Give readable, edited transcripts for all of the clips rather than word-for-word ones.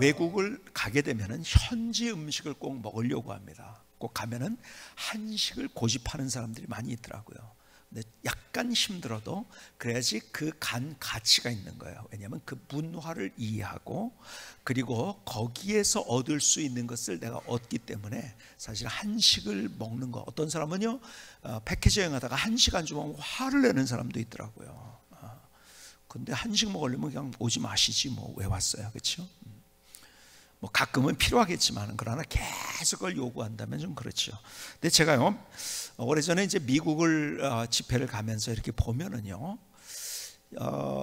외국을 가게 되면은 현지 음식을 꼭 먹으려고 합니다. 꼭 가면은 한식을 고집하는 사람들이 많이 있더라고요. 근데 약간 힘들어도 그래야지 그 간 가치가 있는 거예요. 왜냐하면 그 문화를 이해하고 그리고 거기에서 얻을 수 있는 것을 내가 얻기 때문에 사실 한식을 먹는 거, 어떤 사람은요 패키지 여행하다가 한식 안 주면 화를 내는 사람도 있더라고요. 근데 한식 먹으려면 그냥 오지 마시지 뭐 왜 왔어요, 그렇죠? 뭐 가끔은 필요하겠지만 그러나 계속 그걸 요구한다면 좀 그렇죠. 근데 제가요 오래전에 이제 미국을 집회를 가면서 이렇게 보면은요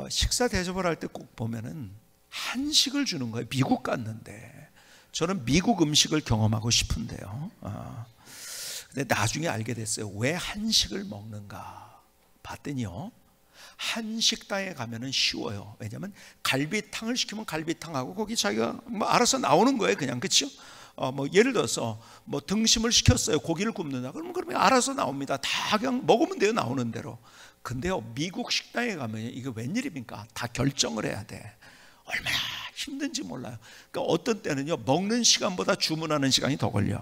식사 대접을 할 때 꼭 보면은 한식을 주는 거예요. 미국 갔는데 저는 미국 음식을 경험하고 싶은데요. 근데 나중에 알게 됐어요. 왜 한식을 먹는가 봤더니요, 한식당에 가면은 쉬워요. 왜냐하면 갈비탕을 시키면 갈비탕하고 거기 자기가 뭐 알아서 나오는 거예요, 그냥. 그렇죠? 뭐 예를 들어서 뭐 등심을 시켰어요. 고기를 굽는다. 그러면 알아서 나옵니다. 다 그냥 먹으면 돼요, 나오는 대로. 근데요, 미국 식당에 가면 이게 웬일입니까? 다 결정을 해야 돼. 얼마나 힘든지 몰라요. 그러니까 어떤 때는요, 먹는 시간보다 주문하는 시간이 더 걸려.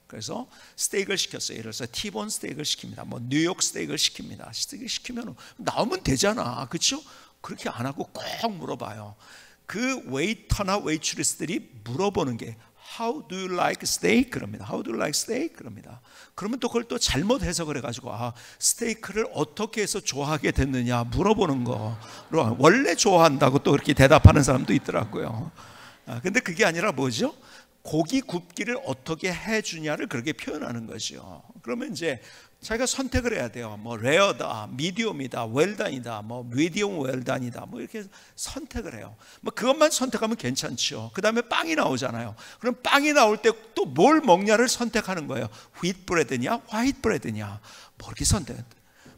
그래서 스테이크를 시켰어요. 예를 들어서 티본 스테이크를 시킵니다. 뭐 뉴욕 스테이크를 시킵니다. 스테이크 시키면 나오면 되잖아, 그렇죠? 그렇게 안 하고 꼭 물어봐요. 그 웨이터나 웨이트리스들이 물어보는 게 How do you like steak? 그럽니다. How do you like steak? 그럽니다. 그러면 또 그걸 또 잘못 해석을 해가지고 스테이크를 어떻게 해서 좋아하게 됐느냐 물어보는 거. 원래 좋아한다고 또 그렇게 대답하는 사람도 있더라고요. 근데 그게 아니라 뭐죠? 고기 굽기를 어떻게 해주냐를 그렇게 표현하는 거죠. 그러면 이제 자기가 선택을 해야 돼요. 뭐 레어다, 미디움이다, 웰단이다, 뭐 미디움 웰단이다, 뭐 이렇게 선택을 해요. 뭐 그것만 선택하면 괜찮죠. 그 다음에 빵이 나오잖아요. 그럼 빵이 나올 때 또 뭘 먹냐를 선택하는 거예요. 휘트 브레드냐, 화이트 브레드냐, 뭐 이렇게 선택.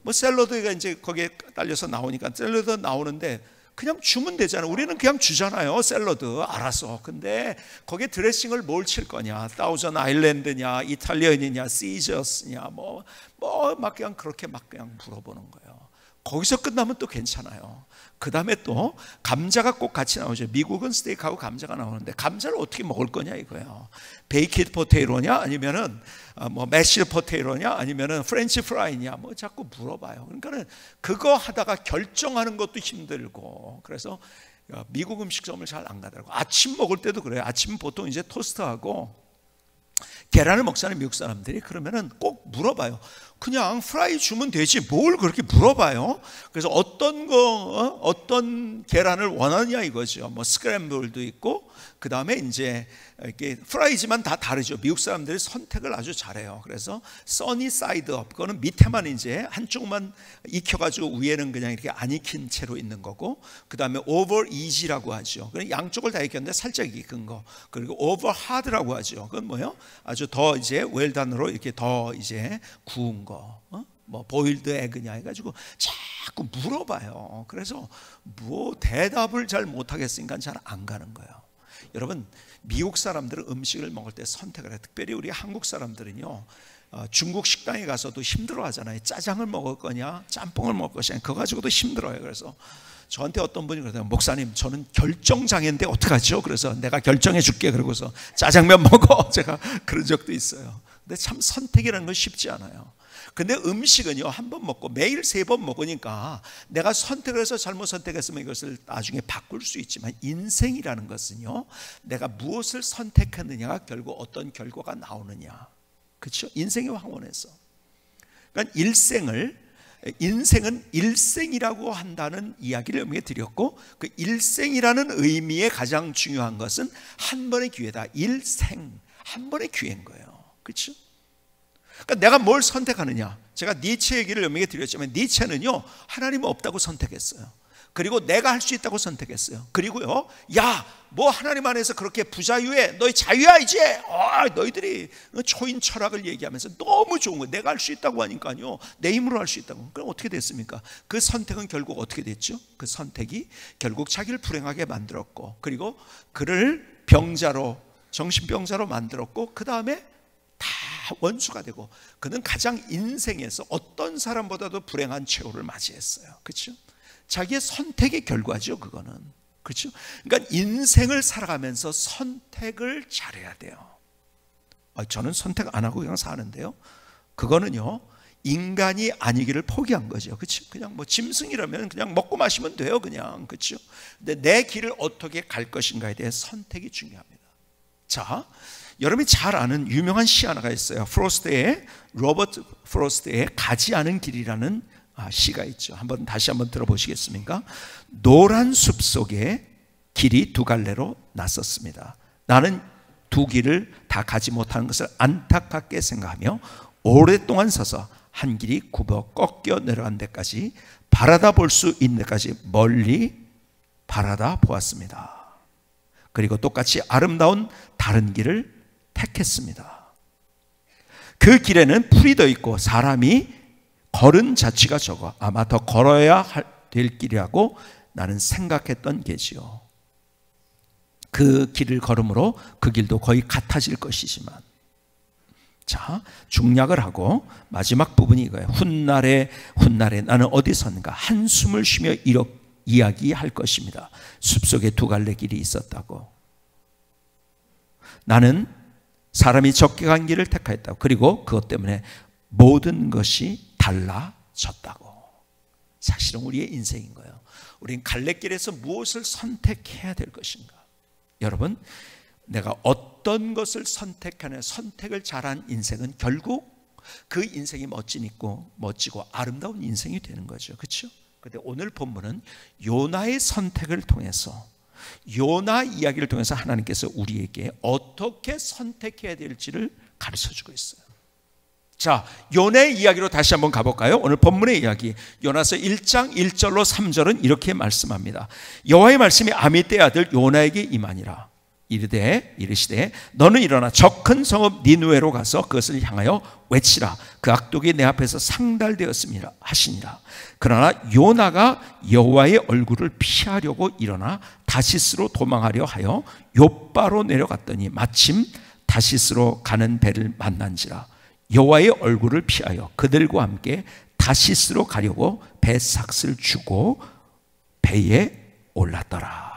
뭐 샐러드가 이제 거기에 딸려서 나오니까 샐러드 나오는데 그냥 주면 되잖아요. 우리는 그냥 주잖아요, 샐러드 알아서. 근데 거기에 드레싱을 뭘 칠 거냐, 사우전 아일랜드냐, 이탈리안이냐, 시저스냐, 뭐 막 그냥 그렇게 막 그냥 물어보는 거예요. 거기서 끝나면 또 괜찮아요. 그 다음에 또 감자가 꼭 같이 나오죠. 미국은 스테이크하고 감자가 나오는데 감자를 어떻게 먹을 거냐 이거예요. 베이키드 포테이토냐, 아니면은 뭐 매시드 포테이토냐, 아니면은 프렌치 프라이냐, 뭐 자꾸 물어봐요. 그러니까는 그거 하다가 결정하는 것도 힘들고, 그래서 미국 음식점을 잘 안 가더라고요. 아침 먹을 때도 그래요. 아침은 보통 이제 토스트하고 계란을 먹잖아요, 미국 사람들이. 그러면은 꼭 물어봐요. 그냥 프라이 주면 되지 뭘 그렇게 물어봐요. 그래서 어떤 계란을 원하냐 이거죠. 뭐 스크램블도 있고, 그 다음에 이제 이렇게 프라이지만 다 다르죠. 미국 사람들이 선택을 아주 잘해요. 그래서 써니 사이드 업, 그거는 밑에만 이제 한쪽만 익혀가지고 위에는 그냥 이렇게 안 익힌 채로 있는 거고, 그 다음에 오버 이지라고 하죠. 그냥 양쪽을 다 익혔는데 살짝 익은 거. 그리고 오버 하드라고 하죠. 그건 뭐예요? 아주 더 이제 웰단으로 이렇게 더 이제 구운 거. 뭐 보일드 에그냐 해가지고 자꾸 물어봐요. 그래서 뭐 대답을 잘 못하겠으니까 잘 안 가는 거예요. 여러분, 미국 사람들은 음식을 먹을 때 선택을 해요. 특별히 우리 한국 사람들은요, 중국 식당에 가서도 힘들어 하잖아요. 짜장을 먹을 거냐 짬뽕을 먹을 것이냐, 그거 가지고도 힘들어요. 그래서 저한테 어떤 분이 그러더라고요. 목사님, 저는 결정장애인데 어떡하죠? 그래서 내가 결정해 줄게 그러고서 짜장면 먹어. 제가 그런 적도 있어요. 근데 참 선택이라는 건 쉽지 않아요. 근데 음식은요, 한 번 먹고 매일 3번 먹으니까 내가 선택을 해서 잘못 선택했으면 이것을 나중에 바꿀 수 있지만, 인생이라는 것은요, 내가 무엇을 선택했느냐가 결국 어떤 결과가 나오느냐, 그렇죠? 인생의 황혼에서. 그러니까 인생은 일생이라고 한다는 이야기를 여기에 드렸고, 그 일생이라는 의미의 가장 중요한 것은 한 번의 기회다. 일생, 한 번의 기회인 거예요. 그렇죠? 그러니까 내가 뭘 선택하느냐. 제가 니체 얘기를 여기에 드렸지만, 니체는요, 하나님은 없다고 선택했어요. 그리고 내가 할 수 있다고 선택했어요. 그리고요, 야, 뭐 하나님 안에서 그렇게 부자유해, 너희 자유야 이제. 너희들이 초인 철학을 얘기하면서 너무 좋은 거예요. 내가 할 수 있다고 하니까요, 내 힘으로 할 수 있다고. 그럼 어떻게 됐습니까? 그 선택은 결국 어떻게 됐죠? 그 선택이 결국 자기를 불행하게 만들었고, 그리고 그를 병자로, 정신병자로 만들었고, 그 다음에 다 원수가 되고, 그는 가장 인생에서 어떤 사람보다도 불행한 최후를 맞이했어요. 그렇죠? 자기의 선택의 결과죠, 그거는. 그렇죠? 그러니까 인생을 살아가면서 선택을 잘해야 돼요. 저는 선택 안 하고 그냥 사는데요, 그거는요 인간이 아니기를 포기한 거죠. 그렇죠? 그냥 뭐 짐승이라면 그냥 먹고 마시면 돼요, 그냥. 그렇죠? 근데 내 길을 어떻게 갈 것인가에 대해 선택이 중요합니다. 자, 여러분이 잘 아는 유명한 시 하나가 있어요. 로버트 프로스트의 가지 않은 길이라는 시가 있죠. 다시 한번 들어보시겠습니까? 노란 숲 속에 길이 두 갈래로 났었습니다. 나는 두 길을 다 가지 못하는 것을 안타깝게 생각하며 오랫동안 서서 한 길이 굽어 꺾여 내려간 데까지 바라다 볼 수 있는 데까지 멀리 바라다 보았습니다. 그리고 똑같이 아름다운 다른 길을 택했습니다. 그 길에는 풀이 더 있고 사람이 걸은 자취가 적어 아마 더 걸어야 될 길이라고 나는 생각했던 게지요. 그 길을 걸음으로 그 길도 거의 같아질 것이지만, 자, 중략을 하고 마지막 부분이 이거예요. 훗날에 나는 어디 섰는가? 한숨을 쉬며 이야기할 것입니다. 숲속에 두 갈래 길이 있었다고. 나는 사람이 적게 간 길을 택하였다고. 그리고 그것 때문에 모든 것이 달라졌다고. 사실은 우리의 인생인 거예요. 우린 갈래길에서 무엇을 선택해야 될 것인가? 여러분, 내가 어떤 것을 선택하냐, 선택을 잘한 인생은 결국 그 인생이 멋지고 아름다운 인생이 되는 거죠. 그렇죠? 그런데 오늘 본문은 요나의 선택을 통해서, 요나 이야기를 통해서 하나님께서 우리에게 어떻게 선택해야 될지를 가르쳐주고 있어요. 자, 요나의 이야기로 다시 한번 가볼까요? 오늘 본문의 이야기, 요나서 1장 1절로 3절은 이렇게 말씀합니다. 여호와의 말씀이 아미떼의 아들 요나에게 임하니라. 이르시되 너는 일어나 저 큰 성읍 니느웨로 가서 그것을 향하여 외치라. 그 악독이 내 앞에서 상달되었습니다 하시니라. 그러나 요나가 여호와의 얼굴을 피하려고 일어나 다시스로 도망하려 하여 욥바로 내려갔더니 마침 다시스로 가는 배를 만난지라. 여호와의 얼굴을 피하여 그들과 함께 다시스로 가려고 배 삭슬 주고 배에 올랐더라.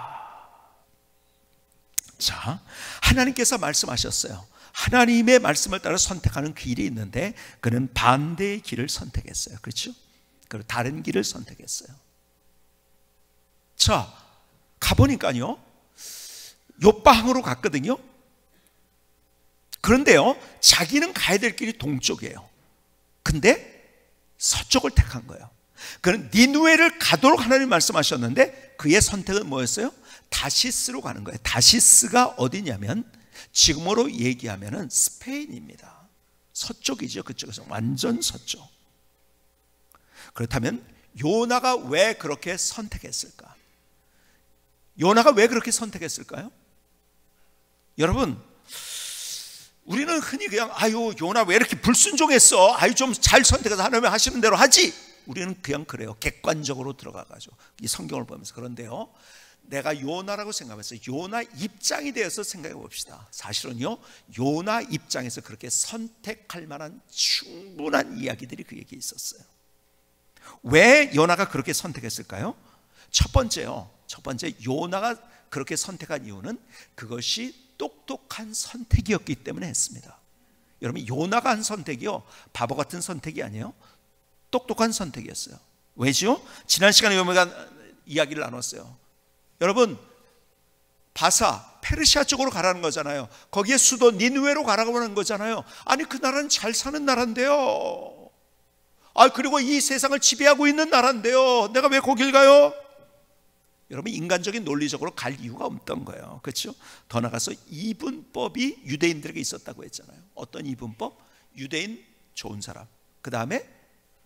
자, 하나님께서 말씀하셨어요. 하나님의 말씀을 따라 선택하는 길이 있는데 그는 반대의 길을 선택했어요. 그렇죠? 그리고 다른 길을 선택했어요. 자, 가보니까요 욥바항으로 갔거든요. 그런데요 자기는 가야 될 길이 동쪽이에요. 근데 서쪽을 택한 거예요. 그는 니느웨를 가도록 하나님 말씀하셨는데 그의 선택은 뭐였어요? 다시스로 가는 거예요. 다시스가 어디냐면 지금으로 얘기하면 스페인입니다. 서쪽이죠. 그쪽에서 완전 서쪽. 그렇다면 요나가 왜 그렇게 선택했을까? 요나가 왜 그렇게 선택했을까요? 여러분, 우리는 흔히 그냥 요나 왜 이렇게 불순종했어? 좀 잘 선택해서 하나님 하시는 대로 하지. 우리는 그냥 그래요. 객관적으로 들어가가지고 이 성경을 보면서. 그런데요, 내가 요나라고 생각해서 요나 입장이 되어서 생각해 봅시다. 사실은요 요나 입장에서 그렇게 선택할 만한 충분한 이야기들이 그에게 있었어요. 왜 요나가 그렇게 선택했을까요? 첫 번째 요나가 그렇게 선택한 이유는 그것이 똑똑한 선택이었기 때문에 했습니다. 여러분, 요나가 한 선택이요 바보 같은 선택이 아니에요. 똑똑한 선택이었어요. 왜죠? 지난 시간에 요나가 이야기를 나눴어요. 여러분, 페르시아 쪽으로 가라는 거잖아요. 거기에 수도 니느웨로 가라고 하는 거잖아요. 아니, 그 나라는 잘 사는 나라인데요. 그리고 이 세상을 지배하고 있는 나라인데요. 내가 왜 거길 가요? 여러분, 인간적인 논리적으로 갈 이유가 없던 거예요. 그렇죠? 더 나가서 이분법이 유대인들에게 있었다고 했잖아요. 어떤 이분법? 유대인 좋은 사람, 그 다음에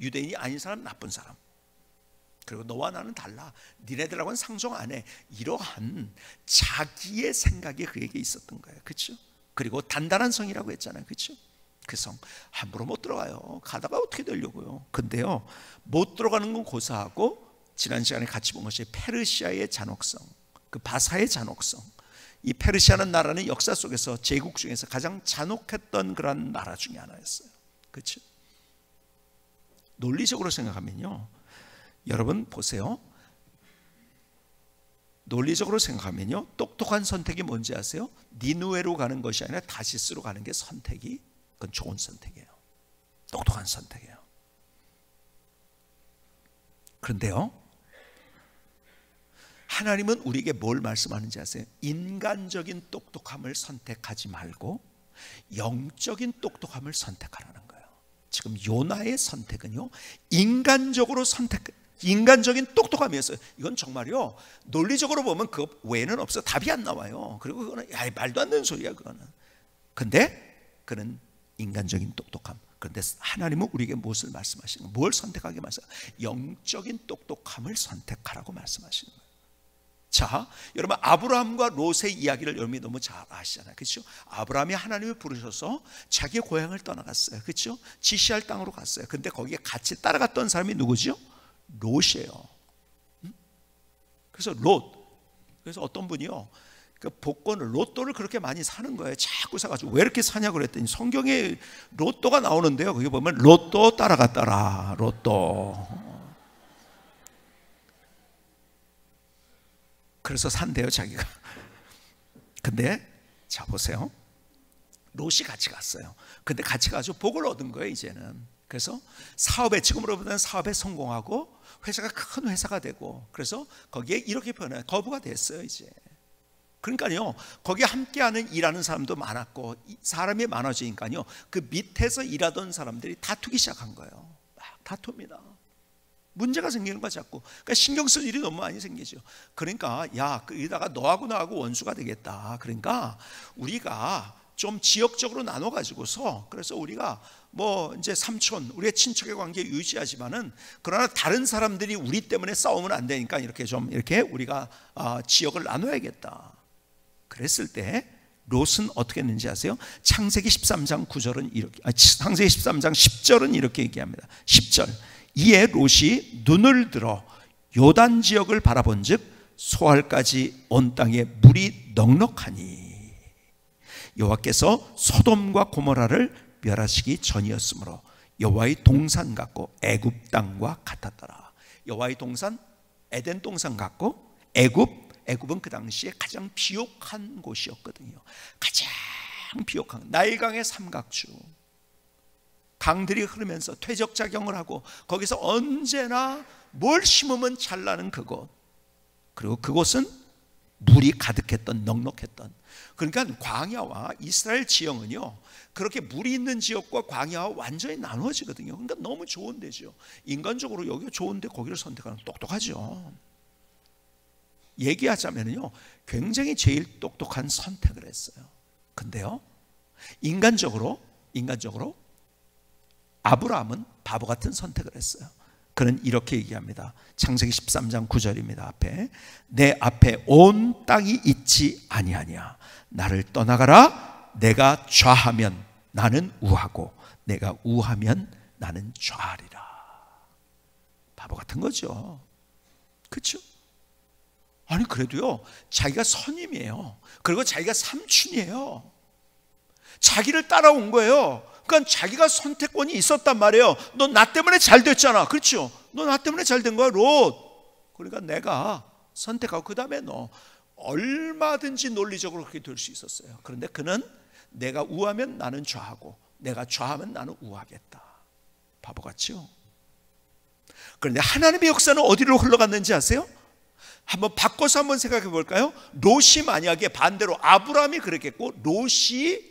유대인이 아닌 사람 나쁜 사람, 그리고 너와 나는 달라, 니네들하고는 상종 안 해. 이러한 자기의 생각이 그에게 있었던 거예요. 그렇죠? 그리고 단단한 성이라고 했잖아요. 그렇죠? 그 성 함부로 못 들어가요. 가다가 어떻게 되려고요? 근데요 못 들어가는 건 고사하고, 지난 시간에 같이 본 것이 페르시아의 잔혹성, 그 바사의 잔혹성. 이 페르시아는 나라는 역사 속에서 제국 중에서 가장 잔혹했던 그런 나라 중에 하나였어요. 그렇죠? 논리적으로 생각하면요, 여러분 보세요. 논리적으로 생각하면요, 똑똑한 선택이 뭔지 아세요? 니느웨로 가는 것이 아니라 다시스로 가는 게 선택이, 그건 좋은 선택이에요. 똑똑한 선택이에요. 그런데요, 하나님은 우리에게 뭘 말씀하는지 아세요? 인간적인 똑똑함을 선택하지 말고 영적인 똑똑함을 선택하라는 거예요. 지금 요나의 선택은요, 인간적인 똑똑함이었어요. 이건 정말요, 논리적으로 보면 그 외에는 없어. 답이 안 나와요. 그리고 그거는 말도 안 되는 소리야, 그거는. 근데 그는 인간적인 똑똑함. 그런데 하나님은 우리에게 무엇을 말씀하시는 거예요? 뭘 선택하게 말씀하시는 거예요? 영적인 똑똑함을 선택하라고 말씀하시는 거예요. 자, 여러분, 아브라함과 롯의 이야기를 여러분이 너무 잘 아시잖아요, 그렇죠? 아브라함이 하나님을 부르셔서 자기의 고향을 떠나갔어요, 그렇죠? 지시할 땅으로 갔어요. 근데 거기에 같이 따라갔던 사람이 누구죠? 롯이에요. 그래서 그래서 어떤 분이요, 그 복권을, 로또를 그렇게 많이 사는 거예요. 자꾸 사가지고. 왜 이렇게 사냐고 그랬더니 성경에 로또가 나오는데요, 거기 보면 로또 따라갔더라, 로또. 그래서 산대요, 자기가. 근데 자 보세요, 롯이 같이 갔어요. 근데 같이 가서 복을 얻은 거예요, 이제는. 그래서 사업에, 지금으로 보면 사업에 성공하고 회사가 큰 회사가 되고, 그래서 거기에 이렇게 표현해요, 거부가 됐어요, 이제. 그러니까요, 거기에 함께하는 일하는 사람도 많았고 사람이 많아지니까요, 그 밑에서 일하던 사람들이 다투기 시작한 거예요. 막 다툽니다. 문제가 생기는 거야, 자꾸. 그러니까 신경 쓸 일이 너무 많이 생기죠. 그러니까 야, 이러다가 너하고 나하고 원수가 되겠다. 그러니까 우리가 좀 지역적으로 나눠 가지고서, 그래서 우리가 뭐 이제 삼촌, 우리의 친척의 관계 유지하지만은, 그러나 다른 사람들이 우리 때문에 싸우면 안 되니까 이렇게 좀 이렇게 우리가 지역을 나눠야겠다. 그랬을 때 롯은 어떻게 했는지 아세요? 창세기 13장 9절은 이렇게, 창세기 13장 10절은 이렇게 얘기합니다. 10절. 이에 롯이 눈을 들어 요단 지역을 바라본즉 소알까지 온 땅에 물이 넉넉하니 여호와께서 소돔과 고모라를 멸하시기 전이었으므로 여호와의 동산 같고 애굽 땅과 같았더라. 여호와의 동산, 에덴 동산 같고, 애굽은 그 당시에 가장 비옥한 곳이었거든요. 가장 비옥한, 나일강의 삼각주, 강들이 흐르면서 퇴적작용을 하고 거기서 언제나 뭘 심으면 잘 나는 그곳, 그리고 그곳은 물이 가득했던, 넉넉했던. 그러니까 광야와 이스라엘 지형은요, 그렇게 물이 있는 지역과 광야와 완전히 나누어지거든요. 그러니까 너무 좋은 데죠. 인간적으로 여기가 좋은데 거기를 선택하는, 똑똑하죠. 얘기하자면요, 굉장히 제일 똑똑한 선택을 했어요. 근데요, 인간적으로 아브라함은 바보 같은 선택을 했어요. 그는 이렇게 얘기합니다. 창세기 13장 9절입니다. 앞에, 내 앞에 온 땅이 있지 아니하냐. 나를 떠나가라. 내가 좌하면 나는 우하고 내가 우하면 나는 좌하리라. 바보 같은 거죠. 그렇죠? 아니, 그래도요, 자기가 선임이에요. 그리고 자기가 삼촌이에요. 자기를 따라온 거예요. 그러니까 자기가 선택권이 있었단 말이에요. 너 나 때문에 잘 됐잖아, 그렇죠? 너 나 때문에 잘 된 거야, 롯. 그러니까 내가 선택하고, 그 다음에 너 얼마든지 논리적으로 그렇게 될 수 있었어요. 그런데 그는 내가 우하면 나는 좌하고 내가 좌하면 나는 우하겠다. 바보같죠? 그런데 하나님의 역사는 어디로 흘러갔는지 아세요? 한번 바꿔서 한번 생각해 볼까요? 롯이 만약에 반대로, 아브라함이 그랬겠고 롯이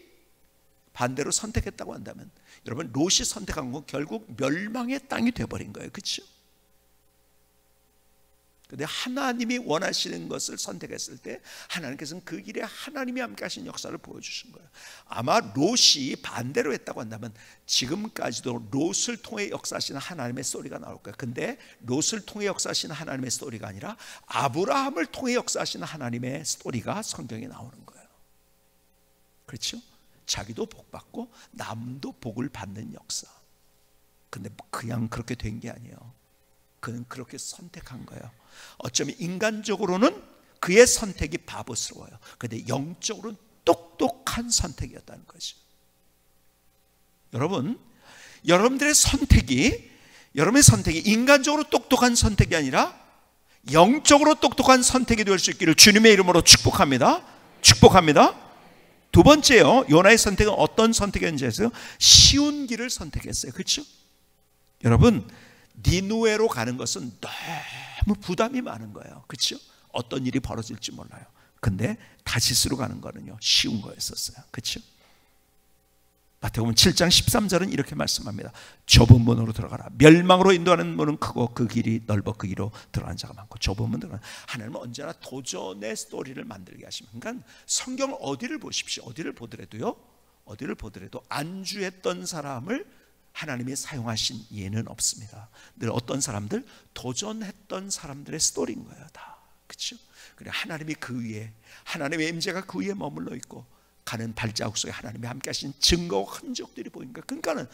반대로 선택했다고 한다면, 여러분, 롯이 선택한 건 결국 멸망의 땅이 되어버린 거예요. 그렇죠? 그런데 하나님이 원하시는 것을 선택했을 때 하나님께서는 그 길에 하나님이 함께 하신 역사를 보여주신 거예요. 아마 롯이 반대로 했다고 한다면 지금까지도 롯을 통해 역사하시는 하나님의 스토리가 나올 거예요. 근데 롯을 통해 역사하시는 하나님의 스토리가 아니라 아브라함을 통해 역사하시는 하나님의 스토리가 성경에 나오는 거예요. 그렇죠? 자기도 복받고 남도 복을 받는 역사. 근데 그냥 그렇게 된 게 아니에요. 그는 그렇게 선택한 거예요. 어쩌면 인간적으로는 그의 선택이 바보스러워요. 그런데 영적으로는 똑똑한 선택이었다는 거죠. 여러분, 여러분의 선택이 인간적으로 똑똑한 선택이 아니라 영적으로 똑똑한 선택이 될 수 있기를 주님의 이름으로 축복합니다. 축복합니다. 두 번째요, 요나의 선택은 어떤 선택이었는지 아세요? 쉬운 길을 선택했어요. 그렇죠? 여러분, 니누웨로 가는 것은 너무 부담이 많은 거예요. 그렇죠? 어떤 일이 벌어질지 몰라요. 근데 다시스로 가는 거는요, 쉬운 거였었어요. 그렇죠? 마태복음 7장 13절은 이렇게 말씀합니다. 좁은 문으로 들어가라. 멸망으로 인도하는 문은 크고 그 길이 넓어 그 길로 들어가는 자가 많고. 좁은 문 들어가라. 하나님은 언제나 도전의 스토리를 만들게 하십니다. 그러니까 성경을 어디를 보십시오. 어디를 보더라도요, 어디를 보더라도 안주했던 사람을 하나님이 사용하신 예는 없습니다. 늘 어떤 사람들, 도전했던 사람들의 스토리인 거예요. 다. 그렇죠? 그래, 하나님이 그 위에, 하나님의 임재가 그 위에 머물러 있고 가는 발자국 속에 하나님이 함께 하신 증거와 흔적들이 보이는 거예요. 그러니까는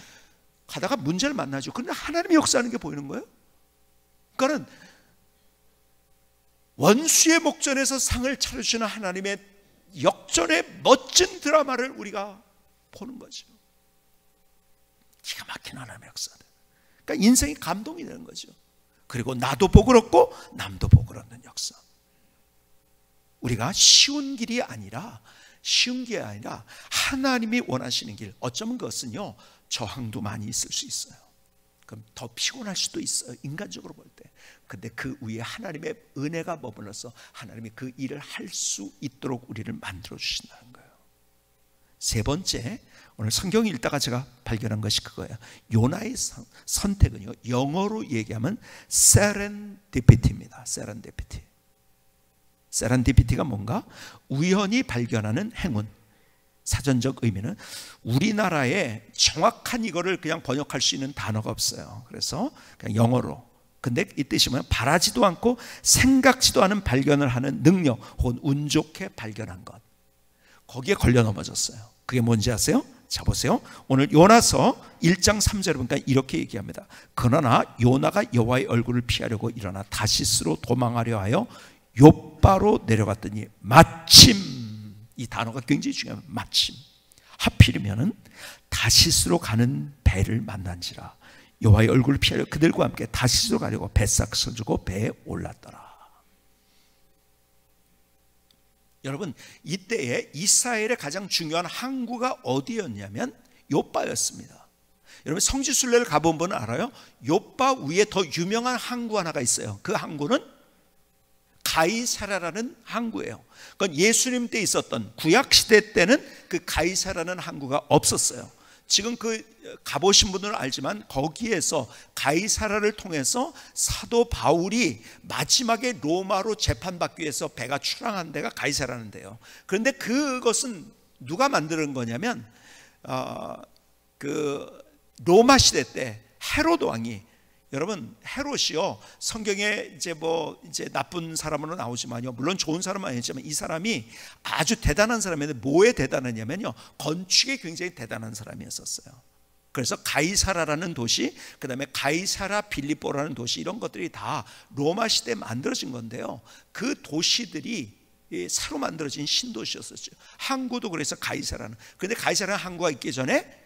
가다가 문제를 만나죠. 그런데 하나님이 역사하는 게 보이는 거예요. 그러니까는 원수의 목전에서 상을 차려주시는 하나님의 역전의 멋진 드라마를 우리가 보는 거죠. 기가 막힌 하나님의 역사들. 그러니까 인생이 감동이 되는 거죠. 그리고 나도 복을 얻고 남도 복을 얻는 역사. 우리가 쉬운 길이 아니라 하나님이 원하시는 길, 어쩌면 그것은요, 저항도 많이 있을 수 있어요. 그럼 더 피곤할 수도 있어요, 인간적으로 볼 때. 근데 그 위에 하나님의 은혜가 머물러서 하나님이 그 일을 할 수 있도록 우리를 만들어 주신다는 거예요. 세 번째, 오늘 성경 읽다가 제가 발견한 것이 그거예요. 요나의 선택은요, 영어로 얘기하면 세렌디피티입니다. 세렌디피티가 뭔가? 우연히 발견하는 행운. 사전적 의미는 우리나라에 정확한 이거를 그냥 번역할 수 있는 단어가 없어요. 그래서 그냥 영어로. 근데 이 뜻이 뭐냐? 바라지도 않고 생각지도 않은 발견을 하는 능력 혹은 운 좋게 발견한 것. 거기에 걸려 넘어졌어요. 그게 뭔지 아세요? 자, 보세요. 오늘 요나서 1장 3절에 보니까 이렇게 얘기합니다. 그러나 요나가 여호와의 얼굴을 피하려고 일어나 다시스로 도망하려 하여 욥바로 내려갔더니 마침, 이 단어가 굉장히 중요합니다. 마침, 하필이면은 다시스로 가는 배를 만난지라 여호와의 얼굴을 피하려 그들과 함께 다시스로 가려고 뱃삭을 주고 배에 올랐더라. 여러분, 이때에 이스라엘의 가장 중요한 항구가 어디였냐면 욥바였습니다. 여러분, 성지순례를 가본 분은 알아요? 욥바 위에 더 유명한 항구 하나가 있어요. 그 항구는 가이사라라는 항구예요. 그건 예수님 때 있었던, 구약시대 때는 그 가이사라는 항구가 없었어요. 지금 그 가보신 분들은 알지만 거기에서 가이사라를 통해서 사도 바울이 마지막에 로마로 재판받기 위해서 배가 출항한 데가 가이사라는 데요. 그런데 그것은 누가 만드는 거냐면 그 로마 시대 때 헤롯 왕이, 여러분, 헤롯이요, 성경에 이제 나쁜 사람으로 나오지만요, 물론 좋은 사람은 아니지만 이 사람이 아주 대단한 사람인데 뭐에 대단하냐면요, 건축에 굉장히 대단한 사람이었었어요. 그래서 가이사라라는 도시, 그 다음에 가이사라 빌립보라는 도시, 이런 것들이 다 로마 시대에 만들어진 건데요, 그 도시들이 새로 만들어진 신도시였었죠. 항구도 그래서 가이사라는. 그런데 가이사라는 항구가 있기 전에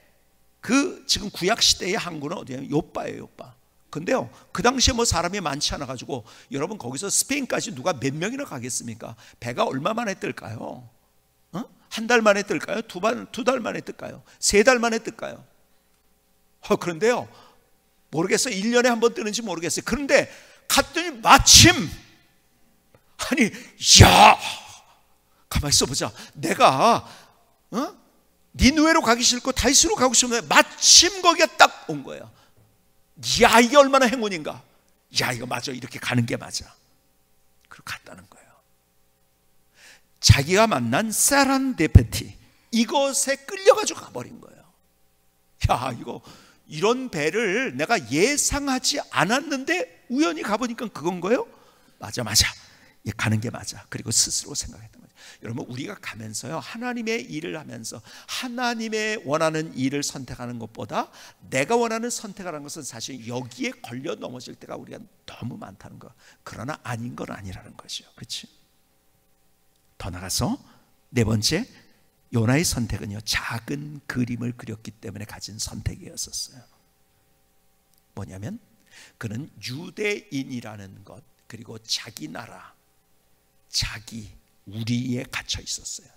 그 지금 구약 시대의 항구는 어디냐면 욥바예요, 욥바. 근데요, 그 당시에 뭐 사람이 많지 않아 가지고, 여러분, 거기서 스페인까지 누가 몇 명이나 가겠습니까? 배가 얼마 만에 뜰까요? 한 달 만에 뜰까요? 두 달 만에 뜰까요? 세 달 만에 뜰까요? 그런데요, 모르겠어요. 1년에 한 번 뜨는지 모르겠어요. 그런데 갔더니 마침, 아니, 야, 가만히 있어보자. 내가 니누웨로 가기 싫고 다시스로 가고 싶은데 마침 거기가 딱 온 거예요. 야, 이게 얼마나 행운인가. 야, 이거 맞아, 이렇게 가는 게 맞아. 그리고 갔다는 거예요. 자기가 만난 세란데페티, 이것에 끌려가지고 가버린 거예요. 야, 이런 배를 내가 예상하지 않았는데 우연히 가보니까 그건 거예요. 맞아, 가는 게 맞아. 그리고 스스로 생각했던 거죠. 여러분, 우리가 가면서요, 하나님의 일을 하면서 하나님의 원하는 일을 선택하는 것보다 내가 원하는 선택하는 것은 사실 여기에 걸려 넘어질 때가 우리가 너무 많다는 거. 그러나 아닌 건 아니라는 거죠. 그렇지? 더 나가서 네 번째, 요나의 선택은요, 작은 그림을 그렸기 때문에 가진 선택이었었어요. 뭐냐면 그는 유대인이라는 것, 그리고 자기 나라, 자기, 우리에 갇혀 있었어요.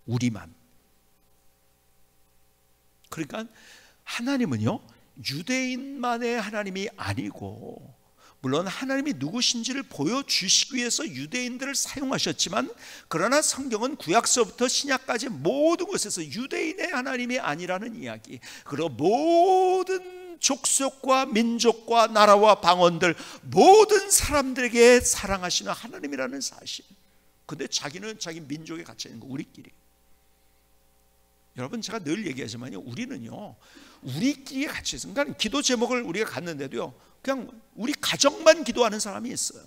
우리만. 그러니까 하나님은요, 유대인만의 하나님이 아니고, 물론 하나님이 누구신지를 보여주시기 위해서 유대인들을 사용하셨지만, 그러나 성경은 구약서부터 신약까지 모든 곳에서 유대인의 하나님이 아니라는 이야기, 그리고 모든 족속과 민족과 나라와 방언들, 모든 사람들에게 사랑하시는 하나님이라는 사실. 근데 자기는 자기 민족에 갇혀 있는 거, 우리끼리. 여러분, 제가 늘 얘기하지만요, 우리는요, 우리끼리 갇혀 있어요. 그러니까 기도 제목을 우리가 갖는데도요, 그냥 우리 가정만 기도하는 사람이 있어요.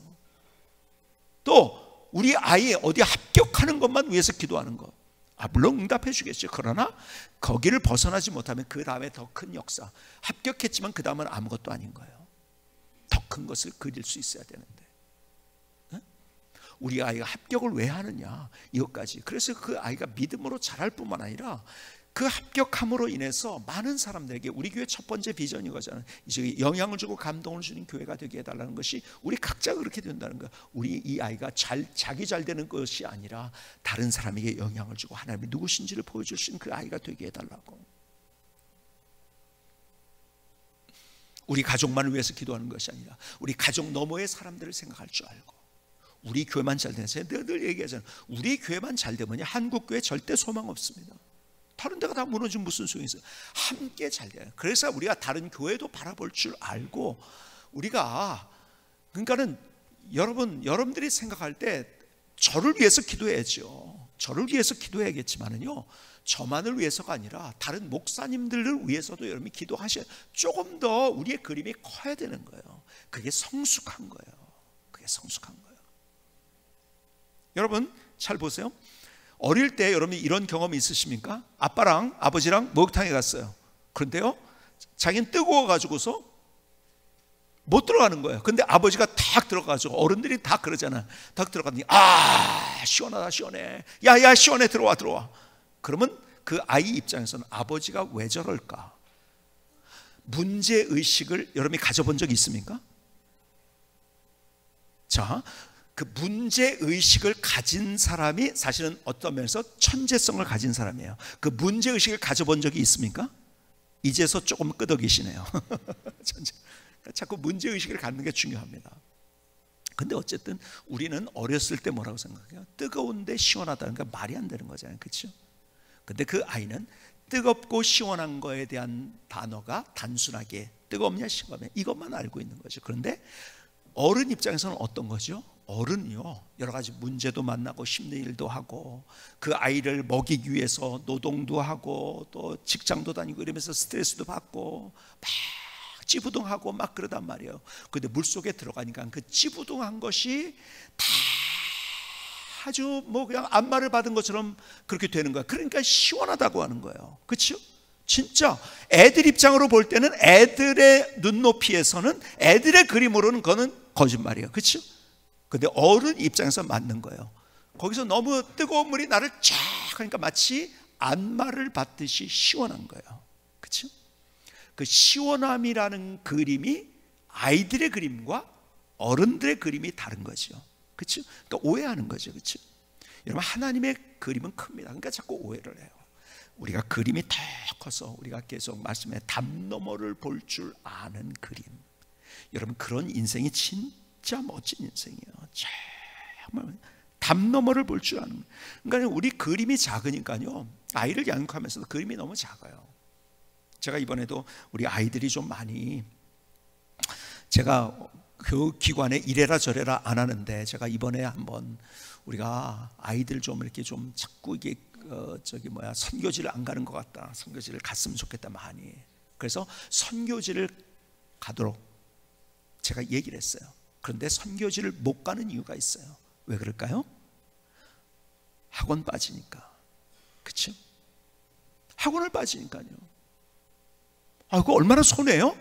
또 우리 아이 어디 합격하는 것만 위해서 기도하는 것. 물론 응답해 주겠죠. 그러나 거기를 벗어나지 못하면 그 다음에 더 큰 역사. 합격했지만 그 다음은 아무것도 아닌 거예요. 더 큰 것을 그릴 수 있어야 되는데, 우리 아이가 합격을 왜 하느냐, 이것까지. 그래서 그 아이가 믿음으로 자랄 뿐만 아니라 그 합격함으로 인해서 많은 사람들에게, 우리 교회 첫 번째 비전이 거잖아요. 이제 영향을 주고 감동을 주는 교회가 되게 해달라는 것이, 우리 각자 그렇게 된다는 거예요. 우리 이 아이가 자기 잘 되는 것이 아니라 다른 사람에게 영향을 주고 하나님이 누구신지를 보여줄 수 있는 그 아이가 되게 해달라고. 우리 가족만을 위해서 기도하는 것이 아니라 우리 가족 너머의 사람들을 생각할 줄 알고, 우리 교회만 잘 되는, 제가 늘 얘기하잖아요. 우리 교회만 잘 되면 한국 교회 절대 소망 없습니다. 다른 데가 다 무너지면 무슨 소용이 있어요? 함께 잘 돼요. 그래서 우리가 다른 교회도 바라볼 줄 알고, 우리가, 그러니까는 여러분들이 생각할 때 저를 위해서 기도해야죠. 저를 위해서 기도해야겠지만은요, 저만을 위해서가 아니라 다른 목사님들을 위해서도 여러분이 기도하셔야, 조금 더 우리의 그림이 커야 되는 거예요. 그게 성숙한 거예요. 그게 성숙한 거예요. 여러분 잘 보세요. 어릴 때 여러분이 이런 경험이 있으십니까? 아빠랑 아버지랑 목욕탕에 갔어요. 그런데요, 자기는 뜨거워가지고서 못 들어가는 거예요. 근데 아버지가 탁 들어가가지고, 어른들이 다 그러잖아. 딱 들어가더니, 시원하다, 시원해. 야, 시원해, 들어와. 그러면 그 아이 입장에서는 아버지가 왜 저럴까? 문제의식을 여러분이 가져본 적 있습니까? 자, 그 문제의식을 가진 사람이 사실은 어떤 면에서 천재성을 가진 사람이에요. 그 문제의식을 가져본 적이 있습니까? 이제서 조금 끄덕이시네요. 자꾸 문제의식을 갖는 게 중요합니다. 근데 어쨌든 우리는 어렸을 때 뭐라고 생각해요? 뜨거운데 시원하다는 게 말이 안 되는 거잖아요. 그렇죠? 근데 그 아이는 뜨겁고 시원한 거에 대한 단어가 단순하게 뜨겁냐 시원하냐 이것만 알고 있는 거죠. 그런데 어른 입장에서는 어떤 거죠? 어른이요, 여러 가지 문제도 만나고 힘든 일도 하고, 그 아이를 먹이기 위해서 노동도 하고 또 직장도 다니고 이러면서 스트레스도 받고 막 찌부둥하고 막 그러단 말이에요. 그런데 물속에 들어가니까 그 찌부둥한 것이 다 아주 뭐 그냥 안마를 받은 것처럼 그렇게 되는 거야. 그러니까 시원하다고 하는 거예요. 그렇죠? 진짜 애들 입장으로 볼 때는, 애들의 눈높이에서는, 애들의 그림으로는 그거는 거짓말이에요. 그렇죠? 근데 어른 입장에서 맞는 거예요. 거기서 너무 뜨거운 물이 나를 쫙 하니까 마치 안마를 받듯이 시원한 거예요. 그렇죠? 그 시원함이라는 그림이 아이들의 그림과 어른들의 그림이 다른 거죠. 그렇죠? 그러니까 오해하는 거죠. 그렇죠? 여러분, 하나님의 그림은 큽니다. 그러니까 자꾸 오해를 해요. 우리가 그림이 더 커서 우리가 계속 말씀에 담 너머를 볼 줄 아는 그림. 여러분, 그런 인생이 진짜 멋진 인생이에요. 정말 담 너머를 볼 줄 아는. 그러니까 우리 그림이 작으니까요, 아이를 양육하면서도 그림이 너무 작아요. 제가 이번에도 우리 아이들이 좀 많이, 제가 교육기관에 이래라 저래라 안 하는데, 제가 이번에 한번 우리가 아이들 좀 이렇게 좀 자꾸 이게 선교지를 안 가는 것 같다, 선교지를 갔으면 좋겠다 많이. 그래서 선교지를 가도록 제가 얘기를 했어요. 그런데 선교지를 못 가는 이유가 있어요. 왜 그럴까요? 학원 빠지니까. 그렇죠? 학원을 빠지니까요. 그거 얼마나 손해요?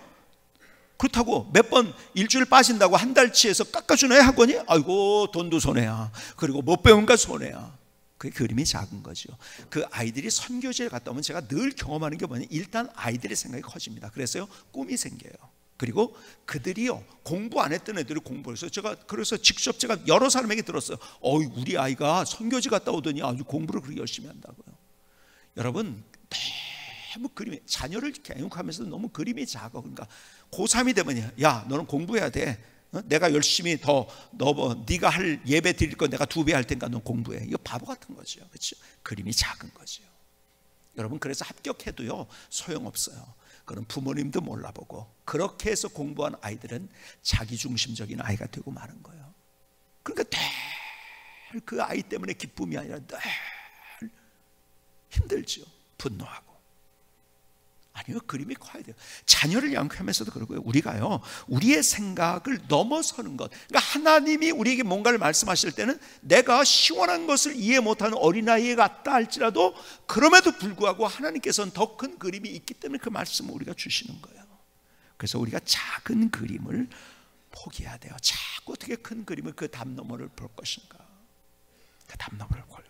그렇다고 몇 번 일주일 빠진다고 한 달치에서 깎아주나요, 학원이? 아이고, 돈도 손해야. 그리고 못 배운가 손해야. 그게 그림이 작은 거죠. 그 아이들이 선교지에 갔다 오면 제가 늘 경험하는 게 뭐냐면, 일단 아이들의 생각이 커집니다. 그래서요, 꿈이 생겨요. 그리고 그들이요, 공부 안 했던 애들이 공부해서 그래서 직접 제가 여러 사람에게 들었어요. 우리 아이가 선교지 갔다 오더니 아주 공부를 그렇게 열심히 한다고요. 여러분, 너무 자녀를 교육하면서 너무 그림이 작아. 그러니까 고3이 되면, 야, 너는 공부해야 돼. 내가 열심히 네가 할 예배 드릴 거 내가 2배 할 테니까 넌 공부해. 이거 바보 같은 거죠. 그렇죠? 그림이 작은 거죠. 여러분, 그래서 합격해도요 소용없어요. 그런 부모님도 몰라보고 그렇게 해서 공부한 아이들은 자기중심적인 아이가 되고 마는 거예요. 그러니까 늘 그 아이 때문에 기쁨이 아니라 늘 힘들죠. 분노하고. 아니요, 그림이 커야 돼요. 자녀를 양육하면서도 그러고요, 우리가요 우리의 생각을 넘어서는 것, 그러니까 하나님이 우리에게 뭔가를 말씀하실 때는 내가 시원한 것을 이해 못하는 어린아이 같다 할지라도 그럼에도 불구하고 하나님께서는 더 큰 그림이 있기 때문에 그 말씀을 우리가 주시는 거예요. 그래서 우리가 작은 그림을 포기해야 돼요. 자꾸 어떻게 큰 그림을, 그 담 너머를 볼 것인가. 그 담 너머를 볼.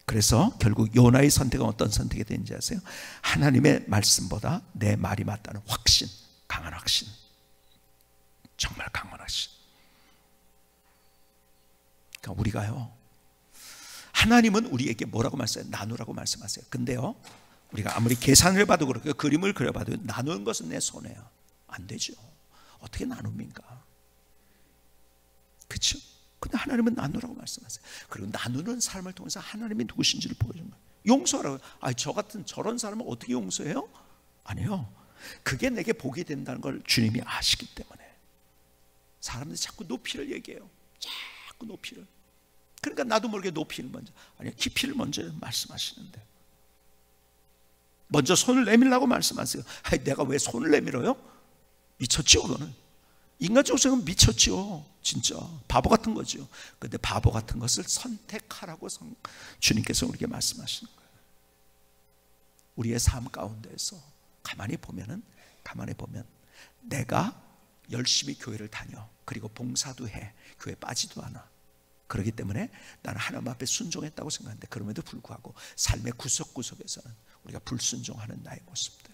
그래서 결국 요나의 선택은 어떤 선택이 되는지 아세요? 하나님의 말씀보다 내 말이 맞다는 확신, 강한 확신, 정말 강한 확신. 그러니까 우리가요, 하나님은 우리에게 뭐라고 말씀하세요? 나누라고 말씀하세요. 근데요, 우리가 아무리 계산을 해봐도 그렇고 그림을 그려봐도 나누는 것은 내 손해야. 안 되죠. 어떻게 나눕니까? 그렇죠? 근데 하나님은 나누라고 말씀하세요. 그리고 나누는 삶을 통해서 하나님이 누구신지를 보여준 거예요. 용서하라고. 저 같은 저런 사람을 어떻게 용서해요? 아니요. 그게 내게 복이 된다는 걸 주님이 아시기 때문에. 사람들이 자꾸 높이를 얘기해요. 자꾸 높이를. 그러니까 나도 모르게 높이를 먼저, 아니 깊이를 먼저 말씀하시는데, 먼저 손을 내밀라고 말씀하세요. 내가 왜 손을 내밀어요? 미쳤죠, 그거는. 인간적으로 생각하면 미쳤죠. 진짜 바보 같은 거죠. 그런데 바보 같은 것을 선택하라고 주님께서 우리에게 말씀하시는 거예요. 우리의 삶 가운데에서 가만히 보면 내가 열심히 교회를 다녀, 그리고 봉사도 해, 교회 빠지도 않아. 그렇기 때문에 나는 하나님 앞에 순종했다고 생각하는데, 그럼에도 불구하고 삶의 구석구석에서는 우리가 불순종하는 나의 모습들,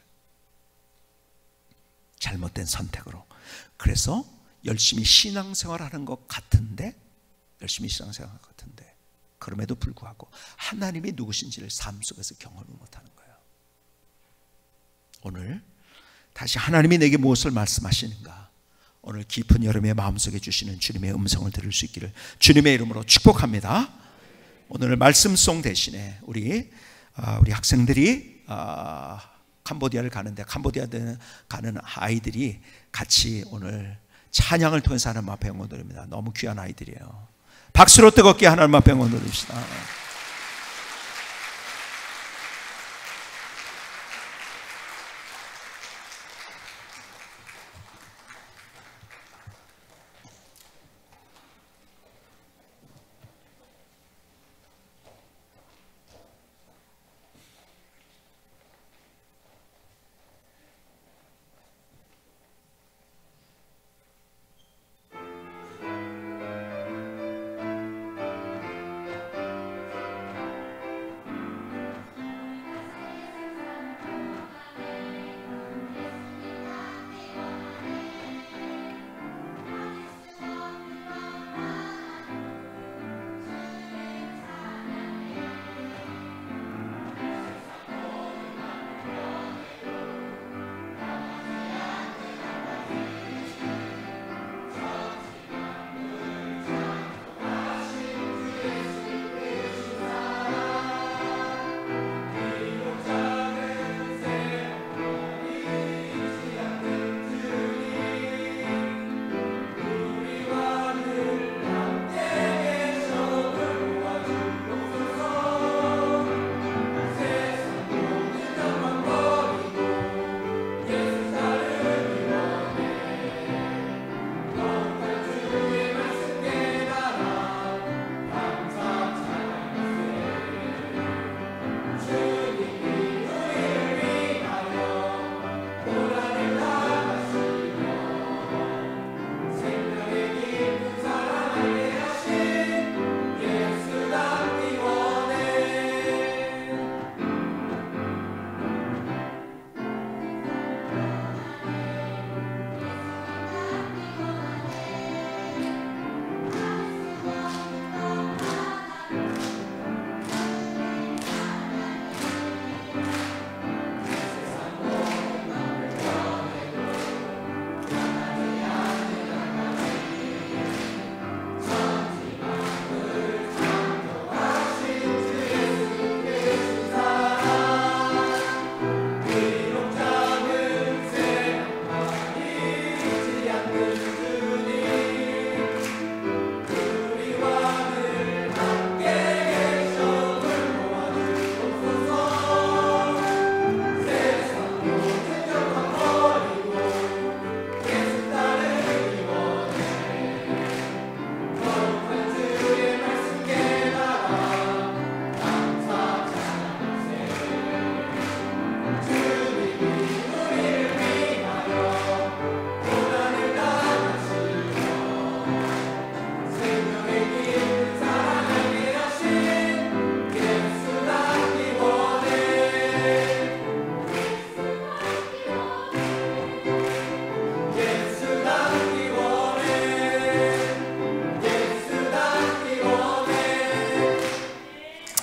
잘못된 선택으로. 그래서 열심히 신앙생활하는 것 같은데, 그럼에도 불구하고 하나님이 누구신지를 삶 속에서 경험을 못하는 거예요. 오늘 다시 하나님이 내게 무엇을 말씀하시는가, 오늘 깊은 여름의 마음속에 주시는 주님의 음성을 들을 수 있기를 주님의 이름으로 축복합니다. 오늘 말씀송 대신에 우리 학생들이 캄보디아를 가는데, 캄보디아 가는 아이들이 같이 오늘 찬양을 통해서 하나님 앞에 영광 돌립니다. 너무 귀한 아이들이에요. 박수로 뜨겁게 하나님 앞에 영광 돌립시다.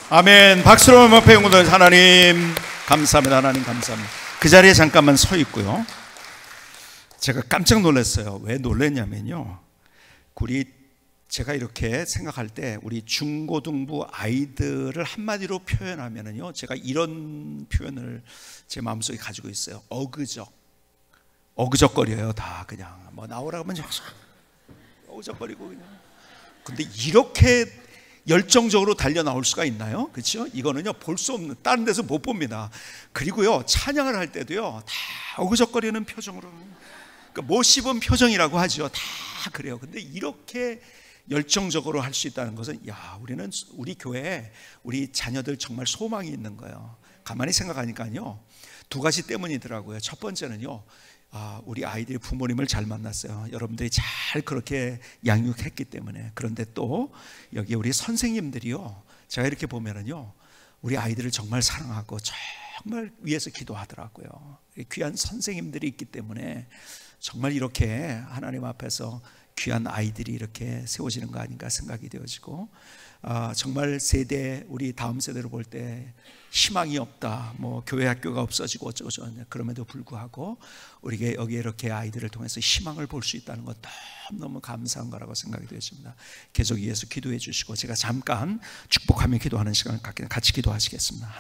아멘. 박수로 한번 배우는 하나님 감사합니다. 하나님 감사합니다. 그 자리에 잠깐만 서 있고요. 제가 깜짝 놀랐어요. 왜 놀랐냐면요, 제가 이렇게 생각할 때 우리 중고등부 아이들을 한마디로 표현하면은요, 제가 이런 표현을 제 마음속에 가지고 있어요. 어그적거려요. 다 그냥 뭐 나오라 하면 어그적거리고 그냥. 근데 이렇게 열정적으로 달려 나올 수가 있나요? 그렇죠? 이거는요, 볼 수 없는, 다른 데서 못 봅니다. 그리고요, 찬양을 할 때도요, 다 어그적거리는 표정으로, 그러니까 못 씹은 표정이라고 하죠. 다 그래요. 근데 이렇게 열정적으로 할 수 있다는 것은, 우리 교회에 우리 자녀들 정말 소망이 있는 거예요. 가만히 생각하니까요, 두 가지 때문이더라고요. 첫 번째는요, 우리 아이들이 부모님을 잘 만났어요. 여러분들이 잘 그렇게 양육했기 때문에. 그런데 또 여기 우리 선생님들이요, 제가 이렇게 보면은요, 우리 아이들을 정말 사랑하고 정말 위해서 기도하더라고요. 귀한 선생님들이 있기 때문에 정말 이렇게 하나님 앞에서 귀한 아이들이 이렇게 세워지는 거 아닌가 생각이 되어지고, 정말 우리 다음 세대로 볼 때 희망이 없다, 뭐 교회 학교가 없어지고 어쩌고 저쩌고, 그럼에도 불구하고 우리가 여기에 이렇게 아이들을 통해서 희망을 볼 수 있다는 것 너무 감사한 거라고 생각이 되어집니다. 계속 위해서 기도해 주시고, 제가 잠깐 축복하며 기도하는 시간을 같이 기도하시겠습니다.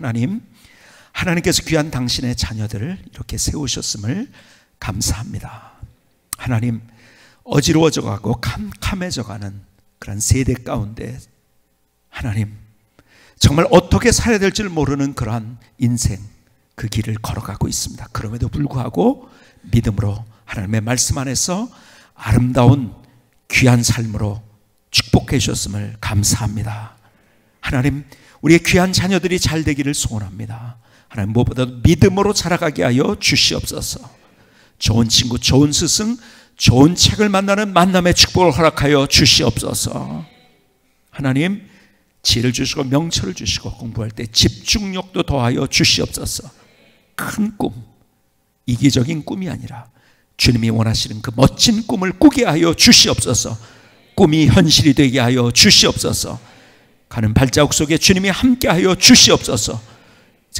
하나님께서 귀한 당신의 자녀들을 이렇게 세우셨음을 감사합니다. 하나님, 어지러워져가고 캄캄해져가는 그런 세대 가운데 하나님, 정말 어떻게 살아야 될지를 모르는 그러한 인생, 그 길을 걸어가고 있습니다. 그럼에도 불구하고 믿음으로 하나님의 말씀 안에서 아름다운 귀한 삶으로 축복해 주셨음을 감사합니다. 하나님, 우리의 귀한 자녀들이 잘 되기를 소원합니다. 하나님, 무엇보다도 믿음으로 자라가게 하여 주시옵소서. 좋은 친구, 좋은 스승, 좋은 책을 만나는 만남의 축복을 허락하여 주시옵소서. 하나님, 지혜를 주시고 명철을 주시고 공부할 때 집중력도 더하여 주시옵소서. 큰 꿈, 이기적인 꿈이 아니라 주님이 원하시는 그 멋진 꿈을 꾸게 하여 주시옵소서. 꿈이 현실이 되게 하여 주시옵소서. 가는 발자국 속에 주님이 함께하여 주시옵소서.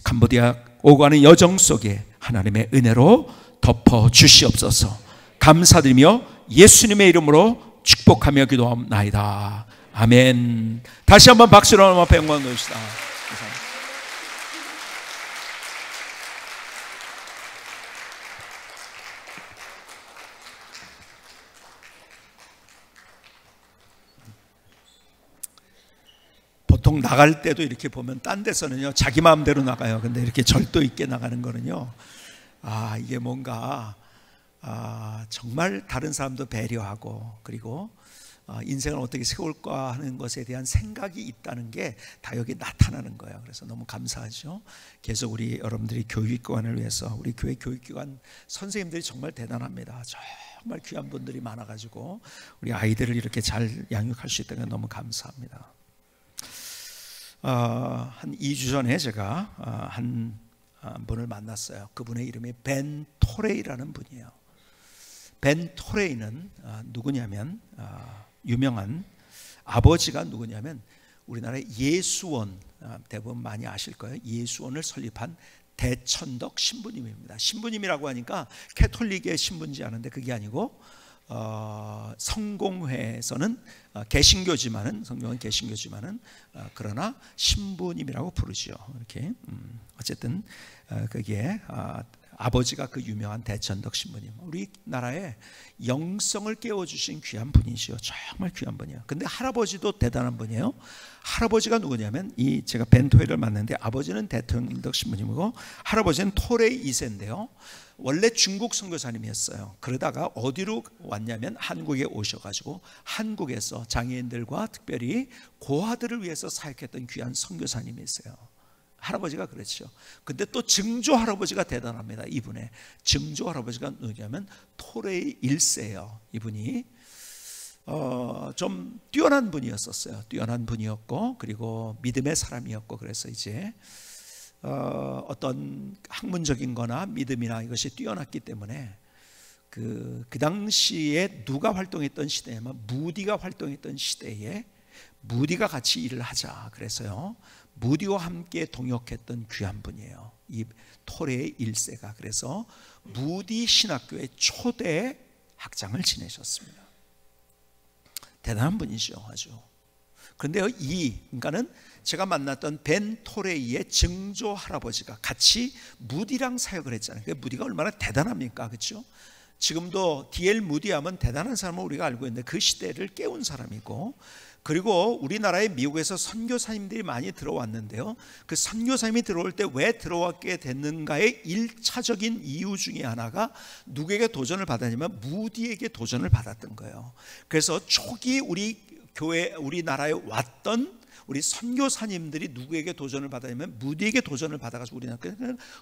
캄보디아 오고 가는 여정 속에 하나님의 은혜로 덮어 주시옵소서. 감사드리며 예수님의 이름으로 축복하며 기도합나이다. 아멘. 다시 한번 박수로 한번 앞에 영광 놓읍시다. 보통 나갈 때도 이렇게 보면 딴 데서는요, 자기 마음대로 나가요. 근데 이렇게 절도 있게 나가는 거는요, 이게 뭔가 정말 다른 사람도 배려하고, 그리고 인생을 어떻게 세울까 하는 것에 대한 생각이 있다는 게 다 여기 나타나는 거예요. 그래서 너무 감사하죠. 계속 우리 여러분들이 교육기관을 위해서, 우리 교회 교육기관 선생님들이 정말 대단합니다. 정말 귀한 분들이 많아가지고 우리 아이들을 이렇게 잘 양육할 수 있다는 게 너무 감사합니다. 한 2주 전에 제가 한 분을 만났어요. 그분의 이름이 벤 토레이라는 분이에요. 벤 토레이는 누구냐면, 유명한 아버지가 누구냐면 우리나라의 예수원, 대부분 많이 아실 거예요. 예수원을 설립한 대천덕 신부님입니다. 신부님이라고 하니까 캐톨릭의 신부인지 아는데 그게 아니고, 성공회에서는 개신교지만은, 성경은 개신교지만은 그러나 신부님이라고 부르죠. 이렇게 어쨌든 그게 아버지가 그 유명한 대천덕 신부님, 우리나라에 영성을 깨워주신 귀한 분이시요. 정말 귀한 분이에요. 근데 할아버지도 대단한 분이에요. 할아버지가 누구냐면, 제가 벤토이를 만났는데 아버지는 대천덕 신부님이고 할아버지는 토레이 2세인데요 원래 중국 선교사님이었어요. 그러다가 어디로 왔냐면 한국에 오셔가지고 한국에서 장애인들과 특별히 고아들을 위해서 사역했던 귀한 선교사님이 있어요. 할아버지가 그렇죠. 근데 또 증조 할아버지가 대단합니다. 이분의 증조 할아버지가 누구냐면 토레이 1세예요. 이분이 좀 뛰어난 분이었었어요. 뛰어난 분이었고, 그리고 믿음의 사람이었고, 그래서 이제 어떤 학문적인 거나 믿음이나 이것이 뛰어났기 때문에 그 당시에 누가 활동했던 시대냐면 무디가 활동했던 시대에 무디가 같이 일을 하자 그래서요, 무디와 함께 동역했던 귀한 분이에요. 이 토레의 1세가. 그래서 무디 신학교의 초대 학장을 지내셨습니다. 대단한 분이죠, 아주. 그런데요, 그러니까는 제가 만났던 벤 토레이의 증조 할아버지가 같이 무디랑 사역을 했잖아요. 무디가 얼마나 대단합니까, 그렇죠? 지금도 D.L. 무디 하면 대단한 사람을 우리가 알고 있는데 그 시대를 깨운 사람이고, 그리고 우리나라에 미국에서 선교사님들이 많이 들어왔는데요, 그 선교사님이 들어올 때 왜 들어왔게 됐는가의 1차적인 이유 중에 하나가 누구에게 도전을 받았냐면 무디에게 도전을 받았던 거예요. 그래서 초기 우리나라에 왔던 우리 선교사님들이 누구에게 도전을 받았냐면 무디에게 도전을 받아가지고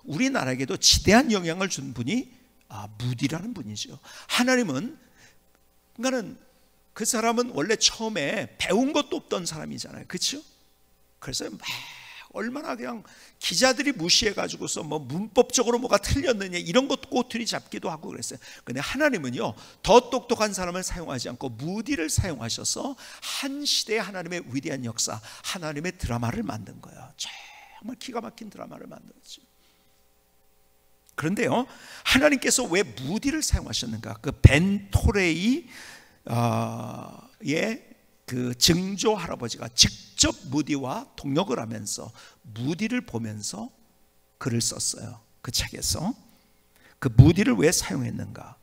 우리나라에게도 지대한 영향을 준 분이 무디라는 분이죠. 하나님은, 그러니까는 그 사람은 원래 처음에 배운 것도 없던 사람이잖아요, 그렇죠? 그래서 막 얼마나 그냥 기자들이 무시해가지고서 뭐 문법적으로 뭐가 틀렸느냐 이런 것도 꼬투리 잡기도 하고 그랬어요. 근데 하나님은요, 더 똑똑한 사람을 사용하지 않고 무디를 사용하셔서 한 시대의 하나님의 위대한 역사, 하나님의 드라마를 만든 거예요. 정말 기가 막힌 드라마를 만들었죠. 그런데요, 하나님께서 왜 무디를 사용하셨는가? 그 벤 토레이의 그 증조 할아버지가 직접 무디와 동역을 하면서 무디를 보면서 글을 썼어요. 그 책에서 그 무디를 왜 사용했는가?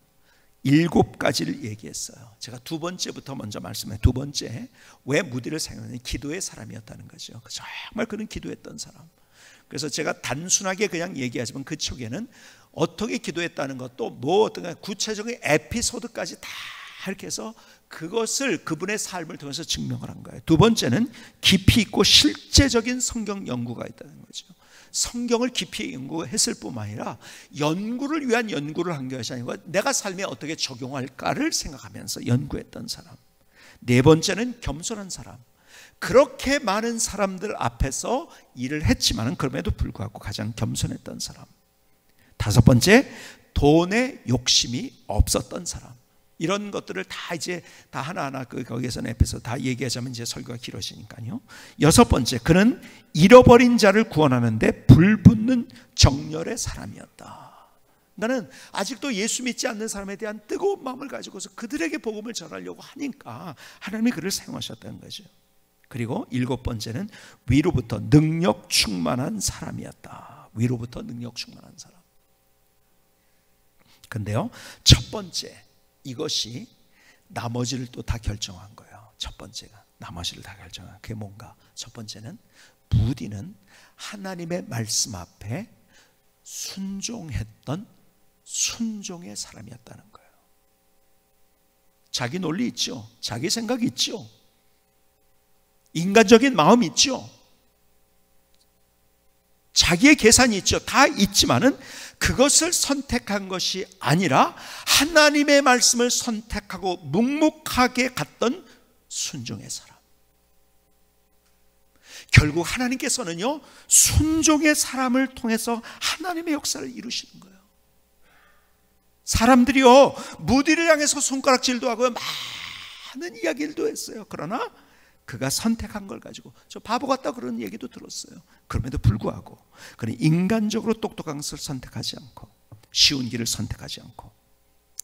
7가지를 얘기했어요. 제가 두 번째부터 먼저 말씀해요. 두 번째, 왜 무디를 사용했느냐? 기도의 사람이었다는 거죠. 정말 그는 기도했던 사람. 그래서 제가 단순하게 그냥 얘기하지만 그 촉에는 어떻게 기도했다는 것도 뭐 어떤 구체적인 에피소드까지 다 이렇게 해서 그것을 그분의 삶을 통해서 증명을 한 거예요. 두 번째는 깊이 있고 실제적인 성경 연구가 있다는 거죠. 성경을 깊이 연구했을 뿐만 아니라 연구를 위한 연구를 한 것이 아니고 내가 삶에 어떻게 적용할까를 생각하면서 연구했던 사람. 네 번째는 겸손한 사람. 그렇게 많은 사람들 앞에서 일을 했지만 그럼에도 불구하고 가장 겸손했던 사람. 다섯 번째, 돈에 욕심이 없었던 사람. 이런 것들을 다 이제 다 하나하나 거기에서는 에피소드 다 얘기하자면 이제 설교가 길어지니까요. 여섯 번째, 그는 잃어버린 자를 구원하는데 불붙는 정열의 사람이었다. 나는 아직도 예수 믿지 않는 사람에 대한 뜨거운 마음을 가지고서 그들에게 복음을 전하려고 하니까 하나님이 그를 사용하셨다는 거죠. 그리고 일곱 번째는 위로부터 능력 충만한 사람이었다. 위로부터 능력 충만한 사람. 근데요, 첫 번째, 이것이 나머지를 또 다 결정한 거예요. 첫 번째가 나머지를 다 결정한. 그게 뭔가? 첫 번째는 무디는 하나님의 말씀 앞에 순종했던 순종의 사람이었다는 거예요. 자기 논리 있죠. 자기 생각이 있죠. 인간적인 마음이 있죠. 자기의 계산이 있죠. 다 있지만은 그것을 선택한 것이 아니라 하나님의 말씀을 선택하고 묵묵하게 갔던 순종의 사람. 결국 하나님께서는요, 순종의 사람을 통해서 하나님의 역사를 이루시는 거예요. 사람들이요, 무디를 향해서 손가락질도 하고 많은 이야기들도 했어요. 그러나 그가 선택한 걸 가지고 저 바보 같다 그런 얘기도 들었어요. 그럼에도 불구하고 그는 인간적으로 똑똑한 것을 선택하지 않고 쉬운 길을 선택하지 않고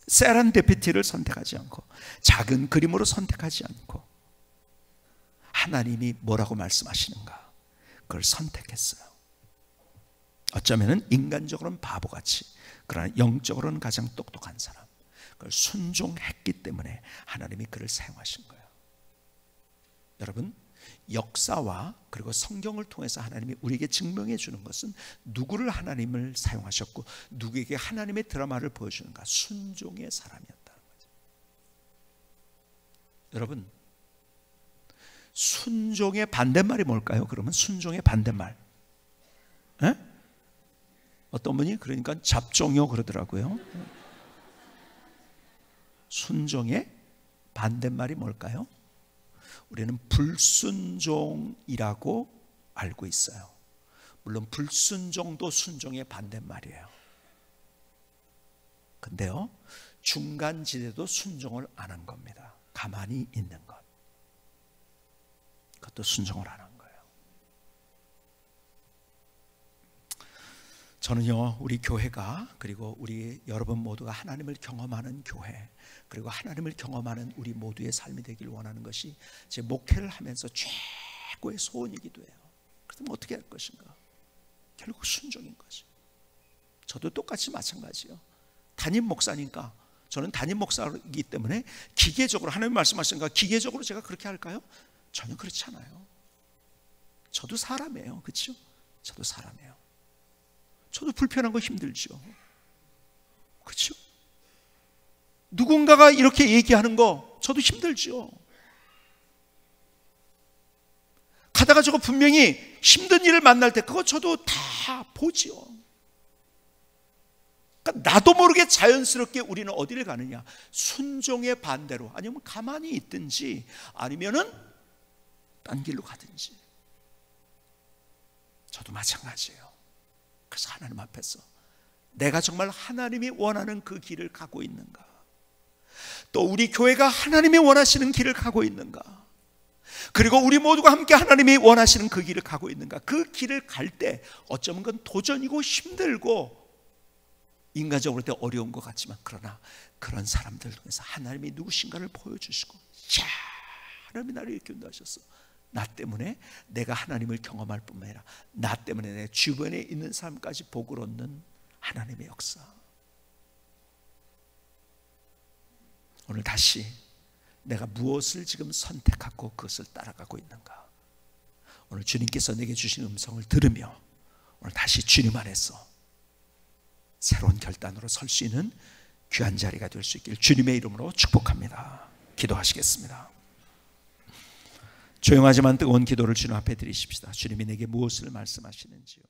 세란데피티를 선택하지 않고 작은 그림으로 선택하지 않고 하나님이 뭐라고 말씀하시는가 그걸 선택했어요. 어쩌면 인간적으로는 바보같이 그러나 영적으로는 가장 똑똑한 사람, 그걸 순종했기 때문에 하나님이 그를 사용하신 거예요. 여러분, 역사와 그리고 성경을 통해서 하나님이 우리에게 증명해 주는 것은 누구를 하나님을 사용하셨고 누구에게 하나님의 드라마를 보여주는가? 순종의 사람이었다는 거죠. 여러분, 순종의 반대말이 뭘까요? 그러면 순종의 반대말, 에? 어떤 분이 그러니까 잡종이요 그러더라고요. 순종의 반대말이 뭘까요? 우리는 불순종이라고 알고 있어요. 물론 불순종도 순종의 반대말이에요. 근데요, 중간지대도 순종을 안 한 겁니다. 가만히 있는 것, 그것도 순종을 안 한 거예요. 저는요, 우리 교회가, 그리고 우리 여러분 모두가 하나님을 경험하는 교회, 그리고 하나님을 경험하는 우리 모두의 삶이 되길 원하는 것이 제 목회를 하면서 최고의 소원이기도 해요. 그렇다면 어떻게 할 것인가? 결국 순종인 거죠. 저도 똑같이 마찬가지예요. 담임 목사니까, 저는 담임 목사이기 때문에 기계적으로, 하나님 말씀하시니까 기계적으로 제가 그렇게 할까요? 전혀 그렇지 않아요. 저도 사람이에요. 그렇죠? 저도 사람이에요. 저도 불편한 거 힘들죠. 그렇죠? 누군가가 이렇게 얘기하는 거 저도 힘들죠. 가다가 저거 분명히 힘든 일을 만날 때 그거 저도 다 보지요. 그러니까 나도 모르게 자연스럽게 우리는 어디를 가느냐? 순종의 반대로, 아니면 가만히 있든지 아니면은 딴 길로 가든지. 저도 마찬가지예요. 그래서 하나님 앞에서 내가 정말 하나님이 원하는 그 길을 가고 있는가, 또 우리 교회가 하나님이 원하시는 길을 가고 있는가, 그리고 우리 모두가 함께 하나님이 원하시는 그 길을 가고 있는가. 그 길을 갈 때 어쩌면 그건 도전이고 힘들고 인간적으로 때 어려운 것 같지만, 그러나 그런 사람들 중에서 하나님이 누구신가를 보여주시고, 야, 하나님이 나를 이렇게 인도하셨어. 나 때문에 내가 하나님을 경험할 뿐만 아니라 나 때문에 내 주변에 있는 사람까지 복을 얻는 하나님의 역사. 오늘 다시 내가 무엇을 지금 선택하고 그것을 따라가고 있는가? 오늘 주님께서 내게 주신 음성을 들으며 오늘 다시 주님 안에서 새로운 결단으로 설 수 있는 귀한 자리가 될 수 있기를 주님의 이름으로 축복합니다. 기도하시겠습니다. 조용하지만 뜨거운 기도를 주님 앞에 드리십시다. 주님이 내게 무엇을 말씀하시는지요.